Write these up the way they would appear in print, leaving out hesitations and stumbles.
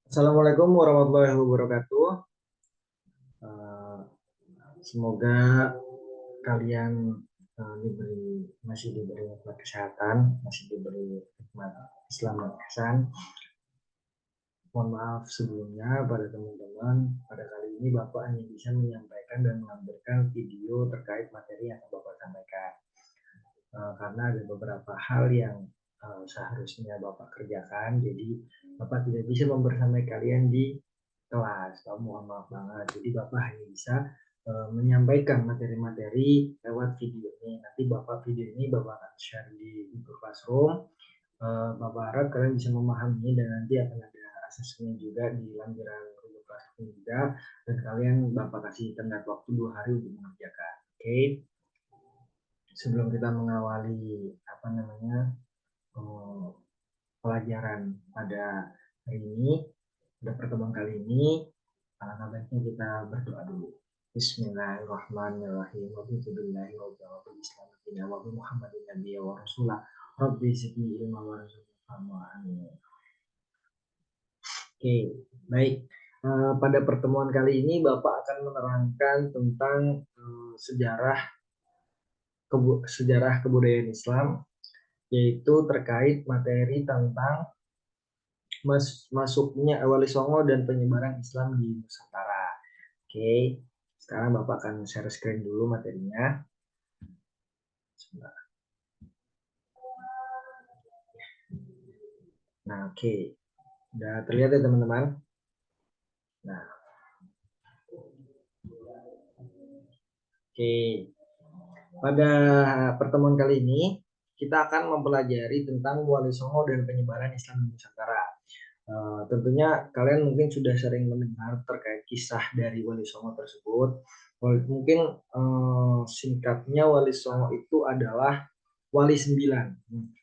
Assalamualaikum warahmatullahi wabarakatuh. Eh, Semoga kalian masih diberi nikmat kesehatan, masih diberi nikmat Islam dan ihsan. Mohon maaf sebelumnya pada teman-teman. Pada kali ini Bapak hanya bisa menyampaikan dan menampilkan video terkait materi yang akan Bapak sampaikan. Karena ada beberapa hal yang seharusnya Bapak kerjakan, jadi Bapak tidak bisa membersamai kalian di kelas. Mohon maaf banget. Jadi Bapak hanya bisa menyampaikan materi-materi lewat video ini. Nanti video ini Bapak akan share di Google Classroom. Bapak harap kalian bisa memahami dan nanti akan ada asesmen juga di lampiran Google Classroom juga. Dan kalian Bapak kasih tenggat waktu 2 hari untuk mengerjakan. Oke. Okay? Sebelum kita mengawali pelajaran pada hari ini, pada pertemuan kali ini, alangkah baiknya kita berdoa dulu. Bismillahirrahmanirrahim. Wabillahi wabillahi Muhammadin nabiyya wa rasulah. Rabbi zidni ilma warzuqna amin. Oke, baik. Pada pertemuan kali ini Bapak akan menerangkan tentang sejarah kebudayaan Islam, yaitu terkait materi tentang masuknya Wali Songo dan penyebaran Islam di Nusantara. Oke, sekarang Bapak akan share screen dulu materinya. Nah, oke. Udah terlihat ya teman-teman? Nah, oke. Pada pertemuan kali ini, kita akan mempelajari tentang Wali Songo dan penyebaran Islam di Nusantara. Tentunya kalian mungkin sudah sering mendengar terkait kisah dari Wali Songo tersebut. Mungkin singkatnya Wali Songo itu adalah Wali Sembilan.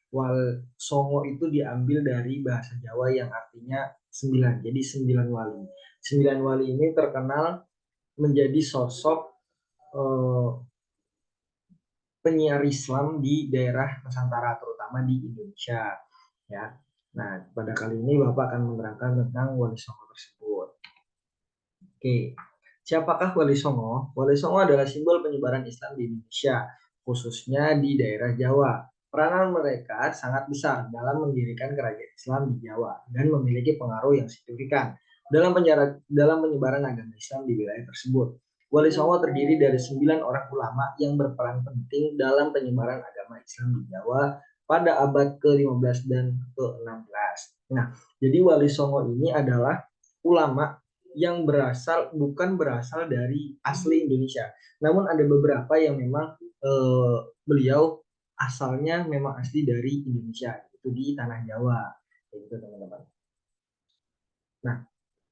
Wali Songo itu diambil dari bahasa Jawa yang artinya sembilan, jadi 9 wali. 9 wali ini terkenal menjadi sosok eh, penyiar Islam di daerah Nusantara, terutama di Indonesia. Ya, nah pada kali ini Bapak akan menerangkan tentang Wali Songo tersebut. Oke, siapakah Wali Songo? Wali Songo adalah simbol penyebaran Islam di Indonesia, khususnya di daerah Jawa. Peranan mereka sangat besar dalam mendirikan kerajaan Islam di Jawa dan memiliki pengaruh yang signifikan dalam penyebaran agama Islam di wilayah tersebut. Wali Songo terdiri dari 9 orang ulama yang berperan penting dalam penyebaran agama Islam di Jawa pada abad ke-15 dan ke-16. Nah, jadi Wali Songo ini adalah ulama yang bukan berasal dari asli Indonesia. Namun ada beberapa yang memang beliau asalnya memang asli dari Indonesia, itu di tanah Jawa, gitu teman-teman. Nah,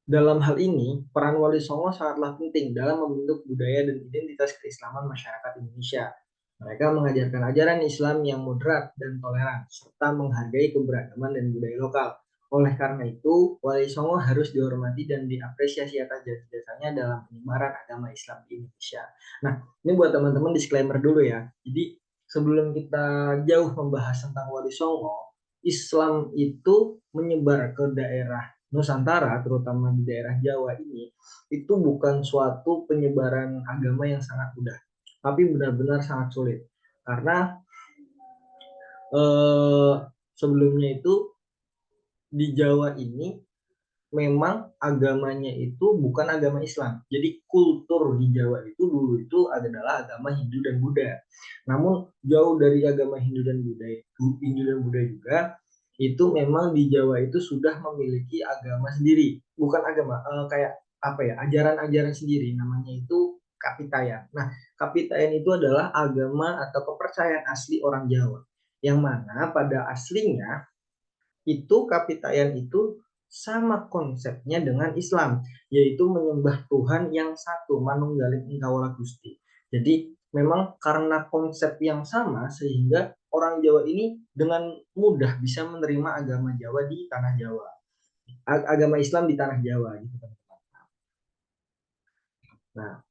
dalam hal ini, peran Wali Songo sangatlah penting dalam membentuk budaya dan identitas keislaman masyarakat Indonesia. Mereka mengajarkan ajaran Islam yang moderat dan toleran, serta menghargai keberagaman dan budaya lokal. Oleh karena itu, Wali Songo harus dihormati dan diapresiasi atas jasa-jasanya dalam penyebaran agama Islam di Indonesia. Nah, ini buat teman-teman disclaimer dulu ya. Jadi, sebelum kita jauh membahas tentang Wali Songo, Islam itu menyebar ke daerah Nusantara, terutama di daerah Jawa ini, itu bukan suatu penyebaran agama yang sangat mudah, tapi benar-benar sangat sulit. Karena sebelumnya itu di Jawa ini memang agamanya itu bukan agama Islam. Jadi kultur di Jawa itu dulu itu adalah agama Hindu dan Buddha. Namun jauh dari agama Hindu dan Buddha juga itu memang di Jawa itu sudah memiliki agama sendiri, bukan agama kayak apa ya, ajaran-ajaran sendiri, namanya itu Kapitayan. Nah, Kapitayan itu adalah agama atau kepercayaan asli orang Jawa, yang mana pada aslinya itu Kapitayan itu sama konsepnya dengan Islam, yaitu menyembah Tuhan yang satu, manunggaling engkaulah Gusti. Jadi memang karena konsep yang sama sehingga orang Jawa ini dengan mudah bisa menerima agama Jawa di tanah Jawa, agama Islam di tanah Jawa gitu kan. Nah,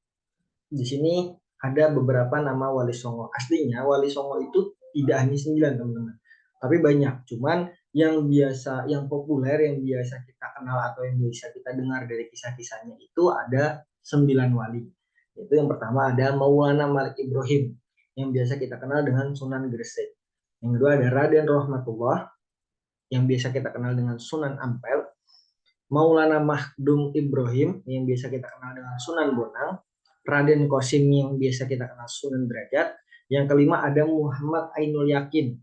di sini ada beberapa nama Wali Songo. Aslinya Wali Songo itu tidak hanya 9 teman-teman, tapi banyak. Cuman yang populer, yang biasa kita kenal atau yang bisa kita dengar dari kisah-kisahnya itu ada 9 wali. Itu yang pertama ada Maulana Malik Ibrahim, yang biasa kita kenal dengan Sunan Gresik. Yang kedua ada Raden Rahmatullah, yang biasa kita kenal dengan Sunan Ampel. Maulana Mahdum Ibrahim, yang biasa kita kenal dengan Sunan Bonang. Raden Qasim, yang biasa kita kenal Sunan Derajat. Yang kelima ada Muhammad Ainul Yakin,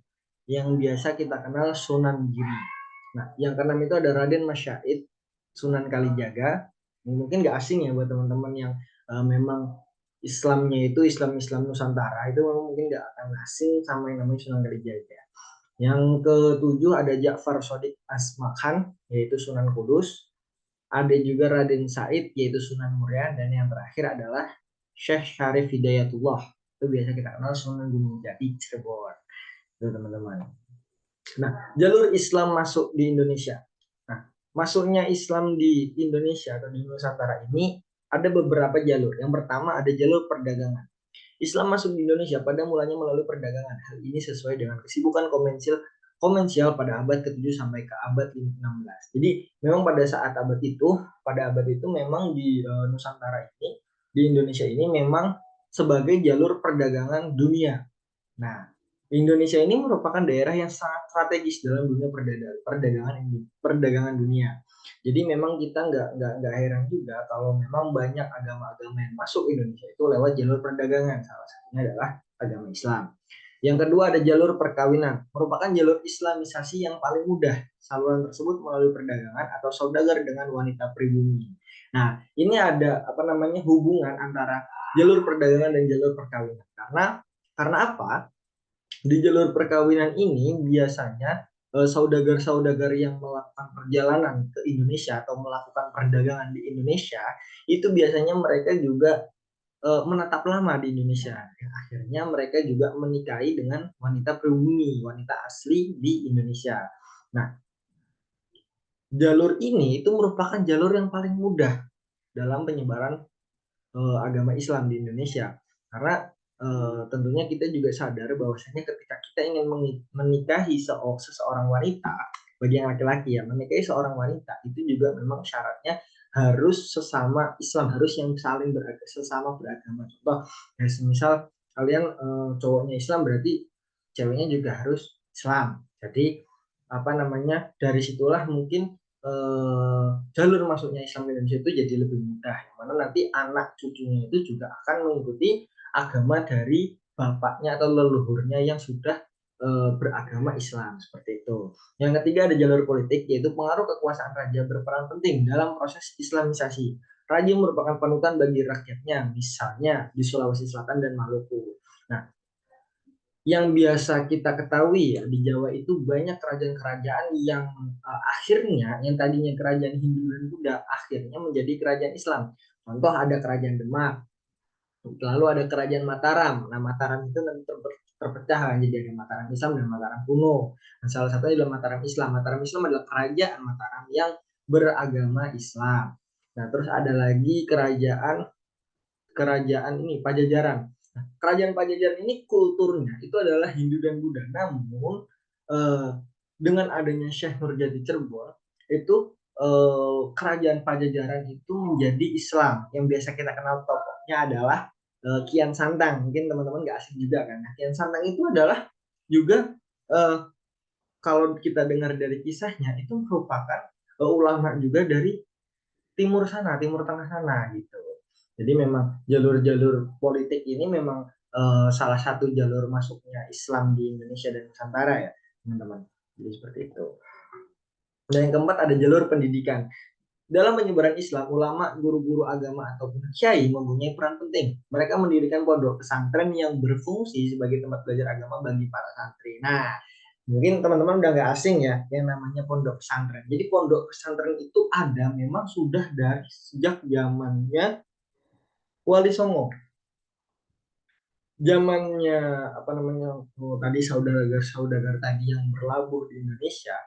yang biasa kita kenal Sunan Giri. Nah, yang keenam itu ada Raden Masyahid, Sunan Kalijaga. Mungkin nggak asing ya buat teman-teman yang memang Islamnya itu Islam Nusantara, itu mungkin nggak akan asing sama yang namanya Sunan Kalijaga. Yang ketujuh ada Ja'far Shadiq Asmakan, yaitu Sunan Kudus. Ada juga Raden Said, yaitu Sunan Muria. Dan yang terakhir adalah Syekh Syarif Hidayatullah, itu biasa kita kenal Sunan Gunung Jati Cirebon. Itu teman-teman. Nah, jalur Islam masuk di Indonesia. Nah, masuknya Islam di Indonesia atau di Nusantara ini ada beberapa jalur. Yang pertama ada jalur perdagangan. Islam masuk di Indonesia pada mulanya melalui perdagangan. Hal ini sesuai dengan kesibukan komersial pada abad ke-7 sampai ke abad 16. Jadi memang pada abad itu memang di Nusantara ini, di Indonesia ini memang sebagai jalur perdagangan dunia. Nah, Indonesia ini merupakan daerah yang sangat strategis dalam dunia perdagangan dunia. Jadi memang kita nggak heran juga kalau memang banyak agama-agama yang masuk Indonesia itu lewat jalur perdagangan. Salah satunya adalah agama Islam. Yang kedua ada jalur perkawinan, merupakan jalur Islamisasi yang paling mudah. Saluran tersebut melalui perdagangan atau saudagar dengan wanita pribumi. Nah, ini ada hubungan antara jalur perdagangan dan jalur perkawinan. Karena apa? Di jalur perkawinan ini biasanya saudagar-saudagar yang melakukan perjalanan ke Indonesia atau melakukan perdagangan di Indonesia itu biasanya mereka juga menetap lama di Indonesia. Akhirnya mereka juga menikahi dengan wanita pribumi, wanita asli di Indonesia. Nah, jalur ini itu merupakan jalur yang paling mudah dalam penyebaran agama Islam di Indonesia. Karena tentunya kita juga sadar bahwasanya ketika kita ingin menikahi seseorang wanita, bagi yang laki-laki ya, menikahi seorang wanita itu juga memang syaratnya harus sesama Islam, harus yang saling sesama beragama. Contoh, ya semisal kalian cowoknya Islam berarti ceweknya juga harus Islam. Jadi dari situlah mungkin jalur masuknya Islam ke Indonesia itu jadi lebih mudah, mana nanti anak cucunya itu juga akan mengikuti agama dari bapaknya atau leluhurnya yang sudah beragama Islam, seperti itu. Yang ketiga ada jalur politik, yaitu pengaruh kekuasaan raja berperan penting dalam proses Islamisasi. Raja merupakan panutan bagi rakyatnya, misalnya di Sulawesi Selatan dan Maluku. Nah, yang biasa kita ketahui ya, di Jawa itu banyak kerajaan-kerajaan yang akhirnya yang tadinya kerajaan Hindu dan Buddha akhirnya menjadi kerajaan Islam. Contoh ada kerajaan Demak, lalu ada kerajaan Mataram. Nah, Mataram itu nanti terpecah kan, jadi ada Mataram Islam dan Mataram kuno. Nah, salah satunya adalah Mataram Islam. Mataram Islam adalah kerajaan Mataram yang beragama Islam. Nah, terus ada lagi kerajaan ini Pajajaran. Nah, kerajaan Pajajaran ini kulturnya itu adalah Hindu dan Buddha. Namun dengan adanya Syekh Nurjati Cirebon itu kerajaan Pajajaran itu menjadi Islam. Yang biasa kita kenal tokohnya adalah Kian Santang. Mungkin teman-teman nggak asing juga kan. Nah, Kian Santang itu adalah juga kalau kita dengar dari kisahnya itu merupakan ulama juga dari Timur Tengah sana gitu. Jadi memang jalur-jalur politik ini memang salah satu jalur masuknya Islam di Indonesia dan Nusantara ya, teman-teman. Jadi seperti itu. Dan yang keempat ada jalur pendidikan. Dalam penyebaran Islam, ulama, guru-guru agama ataupun kiai mempunyai peran penting. Mereka mendirikan pondok pesantren yang berfungsi sebagai tempat belajar agama bagi para santri. Nah, mungkin teman-teman udah nggak asing ya yang namanya pondok pesantren. Jadi pondok pesantren itu ada memang sudah dari sejak zamannya Wali Songo. Zamannya tadi saudagar tadi yang berlabuh di Indonesia,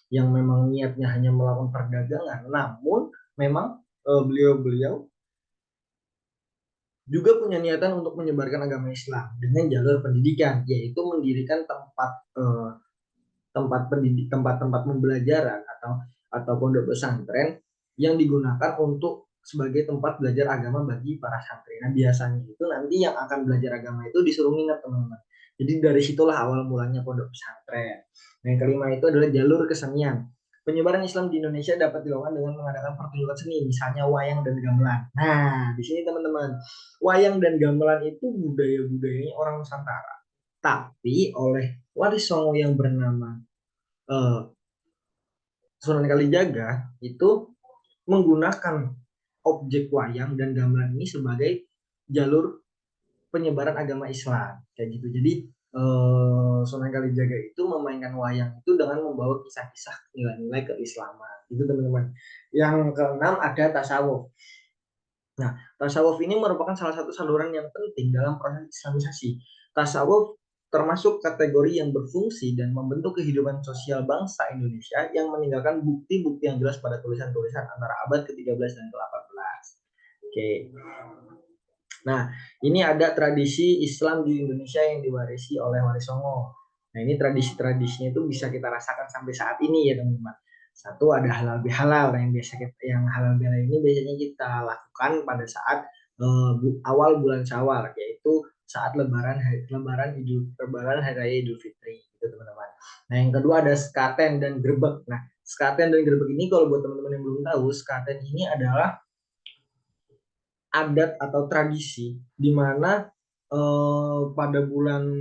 yang memang niatnya hanya melakukan perdagangan, namun memang beliau-beliau juga punya niatan untuk menyebarkan agama Islam dengan jalur pendidikan, yaitu mendirikan tempat pendidik, tempat-tempat pembelajaran atau pondok pesantren yang digunakan untuk sebagai tempat belajar agama bagi para santri. Nah, biasanya itu nanti yang akan belajar agama itu disuruh nginep, teman-teman. Jadi dari situlah awal mulanya pondok pesantren. Nah, yang kelima itu adalah jalur kesenian. Penyebaran Islam di Indonesia dapat dilakukan dengan mengadakan pertunjukan seni, misalnya wayang dan gamelan. Nah, di sini teman-teman, wayang dan gamelan itu budaya-budayanya orang Nusantara. Tapi oleh Wali Songo yang bernama Sunan Kalijaga itu menggunakan objek wayang dan gamelan ini sebagai jalur penyebaran agama Islam kayak gitu. Jadi Sunan Kalijaga itu memainkan wayang itu dengan membawa kisah-kisah nilai-nilai keislaman. Itu teman-teman. Yang keenam ada tasawuf. Nah, tasawuf ini merupakan salah satu saluran yang penting dalam proses islamisasi. Tasawuf termasuk kategori yang berfungsi dan membentuk kehidupan sosial bangsa Indonesia yang meninggalkan bukti-bukti yang jelas pada tulisan-tulisan antara abad ke-13 dan ke-18. Oke. Nah, ini ada tradisi Islam di Indonesia yang diwarisi oleh Wali Songo. Nah, ini tradisi-tradisinya itu bisa kita rasakan sampai saat ini ya, teman-teman. Satu ada halal bihalal yang halal bihalal ini biasanya kita lakukan pada saat awal bulan Syawal, yaitu saat lebaran hari raya Idul Fitri gitu, teman-teman. Nah, yang kedua ada sekaten dan grebek. Nah, sekaten dan grebek ini kalau buat teman-teman yang belum tahu, sekaten ini adalah adat atau tradisi di mana pada bulan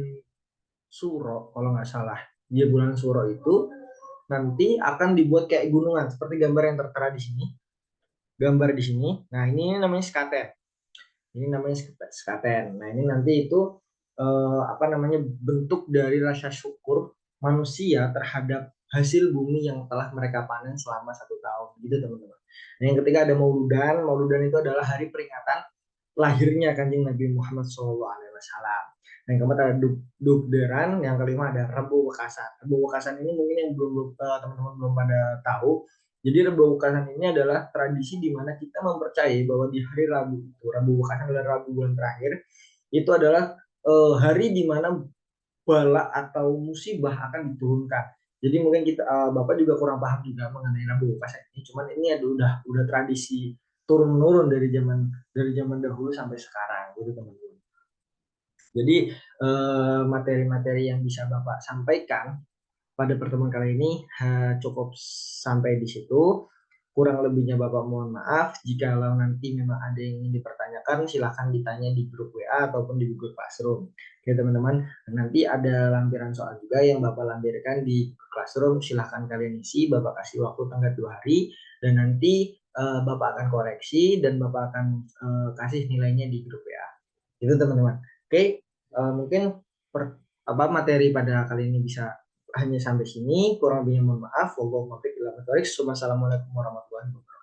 Suro, kalau nggak salah, dia bulan Suro itu nanti akan dibuat kayak gunungan seperti gambar yang tertera di sini. Gambar di sini. Nah, ini namanya skaten. Ini namanya skaten. Nah, ini nanti itu apa namanya, bentuk dari rasa syukur manusia terhadap hasil bumi yang telah mereka panen selama 1 tahun, gitu teman-teman. Nah, yang ketiga ada Mauludan. Mauludan itu adalah hari peringatan lahirnya Kanjeng Nabi Muhammad SAW. Nah, yang keempat ada Dugderan, yang kelima ada Rebo Wekasan. Rebo Wekasan ini mungkin yang teman-teman belum pada tahu. Jadi Rebo Wekasan ini adalah tradisi di mana kita mempercayai bahwa di hari Rabu itu, Rabu Wekasan adalah Rabu bulan terakhir, itu adalah hari di mana bala atau musibah akan diturunkan. Jadi mungkin kita Bapak juga kurang paham juga mengenai Rabu Wekasan ini. Cuman ini udah tradisi turun menurun dari zaman dahulu sampai sekarang gitu, teman-teman. Jadi materi-materi yang bisa Bapak sampaikan pada pertemuan kali ini cukup sampai di situ. Kurang lebihnya Bapak mohon maaf. Jika nanti memang ada yang ingin dipertanyakan, silahkan ditanya di grup WA ataupun di Google Classroom. Oke teman-teman, nanti ada lampiran soal juga yang Bapak lampirkan di Classroom. Silahkan kalian isi, Bapak kasih waktu tenggat 2 hari, dan nanti Bapak akan koreksi dan Bapak akan kasih nilainya di grup WA. Itu teman-teman. Oke, mungkin materi pada kali ini bisa hanya sampai sini. Kurang lebihnya mohon maaf. Wassalamualaikum warahmatullahi wabarakatuh.